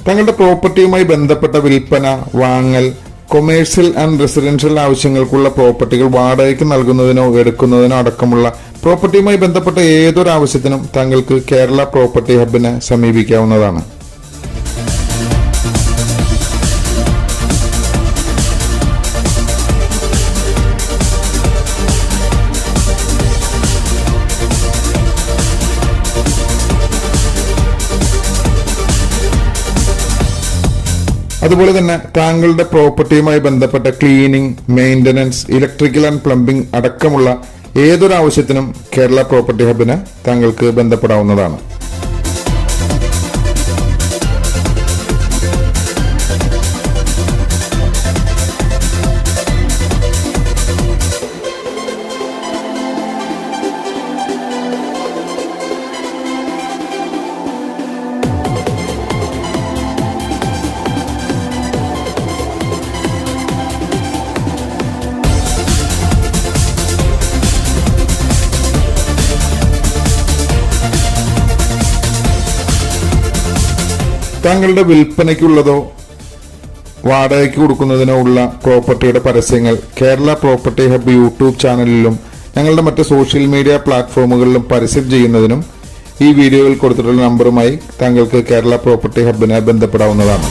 തങ്ങളുടെ പ്രോപ്പർട്ടിയുമായി ബന്ധപ്പെട്ട വിൽപ്പന, വാങ്ങൽ, കൊമേഴ്സ്യൽ ആൻഡ് റെസിഡൻഷ്യൽ ആവശ്യങ്ങൾക്കുള്ള പ്രോപ്പർട്ടികൾ വാടകയ്ക്ക് നൽകുന്നതിനോ എടുക്കുന്നതിനോ അടക്കമുള്ള പ്രോപ്പർട്ടിയുമായി ബന്ധപ്പെട്ട ഏതൊരു ആവശ്യത്തിനും താങ്കൾക്ക് കേരള പ്രോപ്പർട്ടി ഹബിനെ സമീപിക്കാവുന്നതാണ്. അതുപോലെ തന്നെ താങ്കളുടെ പ്രോപ്പർട്ടിയുമായി ബന്ധപ്പെട്ട cleaning, maintenance, electrical and plumbing അടക്കമുള്ള ഏതൊരു ആവശ്യത്തിനും കേരള പ്രോപ്പർട്ടി ഹബിനെ താങ്കൾക്ക് ബന്ധപ്പെടാവുന്നതാണ്. താങ്കളുടെ വിൽപ്പനയ്ക്കുള്ളതോ വാടകയ്ക്ക് കൊടുക്കുന്നതിനോ ഉള്ള പ്രോപ്പർട്ടിയുടെ പരസ്യങ്ങൾ കേരള പ്രോപ്പർട്ടി ഹബ് യൂട്യൂബ് ചാനലിലും ഞങ്ങളുടെ മറ്റ് സോഷ്യൽ മീഡിയ പ്ലാറ്റ്ഫോമുകളിലും പരസ്യം ചെയ്യുന്നതിനും ഈ വീഡിയോയിൽ കൊടുത്തിട്ടുള്ള നമ്പറുമായി താങ്കൾക്ക് കേരള പ്രോപ്പർട്ടി ഹബിനെ ബന്ധപ്പെടാവുന്നതാണ്.